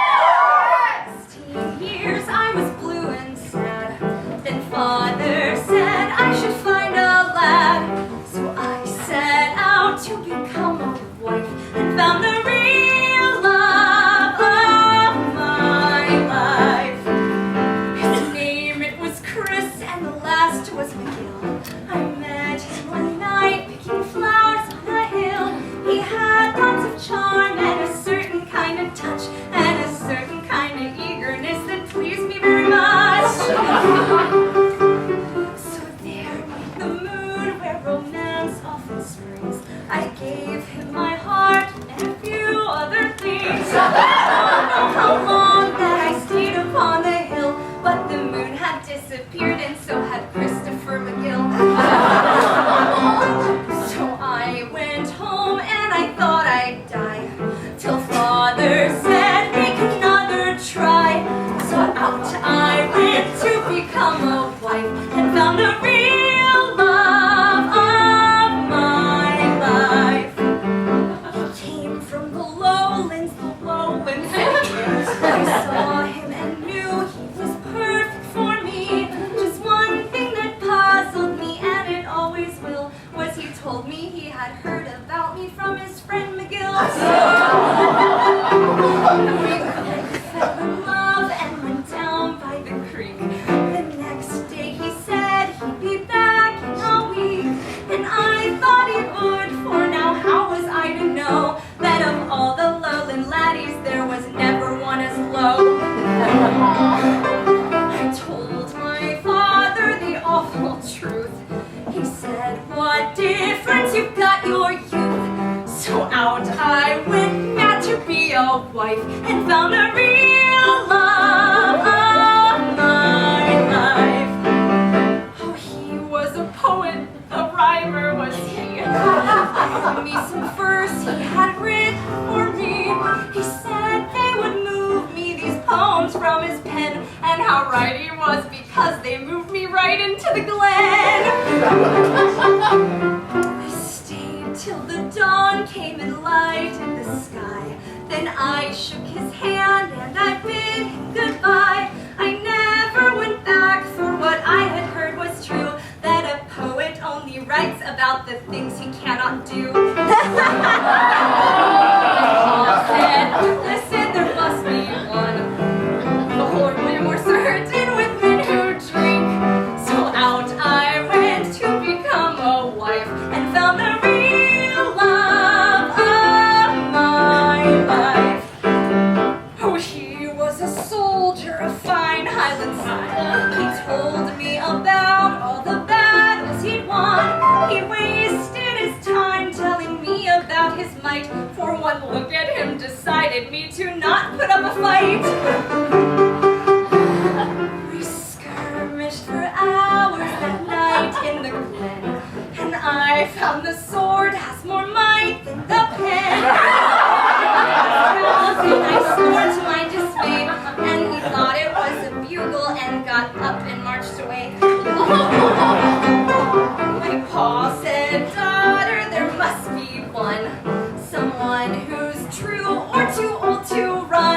last 16 years I was blue and sad. Then father said I should find a lad. So I set out to become a wife and found the real love of my life. His name, it was Chris, and the last was McGill. I met him one night picking flowers on a hill. He had lots of charm and a certain kind of touch and a certain kind of eagerness that pleased me very much. So there, beneath the moon where romance often springs, I gave him my heart and a few other things. I don't know how long that I stayed upon the hill, but the moon had disappeared and so had Christopher McGill. So I went home and I thought I'd die, till father said make another try. So out I went to become a wife and found the real love of my life. He came from the lowlands and hills. I saw him and knew he was perfect for me. Just one thing that puzzled me, and it always will, was he told me he had heard about me from his friend McGill. And we fell in love and went down by the creek. The next day he said he'd be back in a week, and I thought he would, for now how was I to know that of all the lowland laddies there was never one as low? I told my father the awful truth. He said, what difference, you've got your youth. So out I went mad to be a wife and found the real love of my life. Oh, he was a poet, a rhymer was he. Gave me some verse he had written for me. He said they would move me, these poems from his pen, and how right he was because they moved me right into the glen. I stayed till the dawn came and lighted the sky. Then I shook his hand and I bid him goodbye. I never went back, for what I had heard was true, that a poet only writes about the things he cannot do. Paul said, listen, there must be one, horribly more certain with men who drink. So out I went to become a wife and found the real love of my life. Oh, he was a soldier, a fine Highland son. He told me about all the battles he'd won. He wasted his time telling me about his might, for one look at him decided me to not put up a fight. We skirmished for hours that night in the glen, and I found the sword has more might than the pen. And I swore to my dismay, and he thought it was a bugle and got up and marched away. My pa said, daughter, there must be one, someone who's true or too old to run.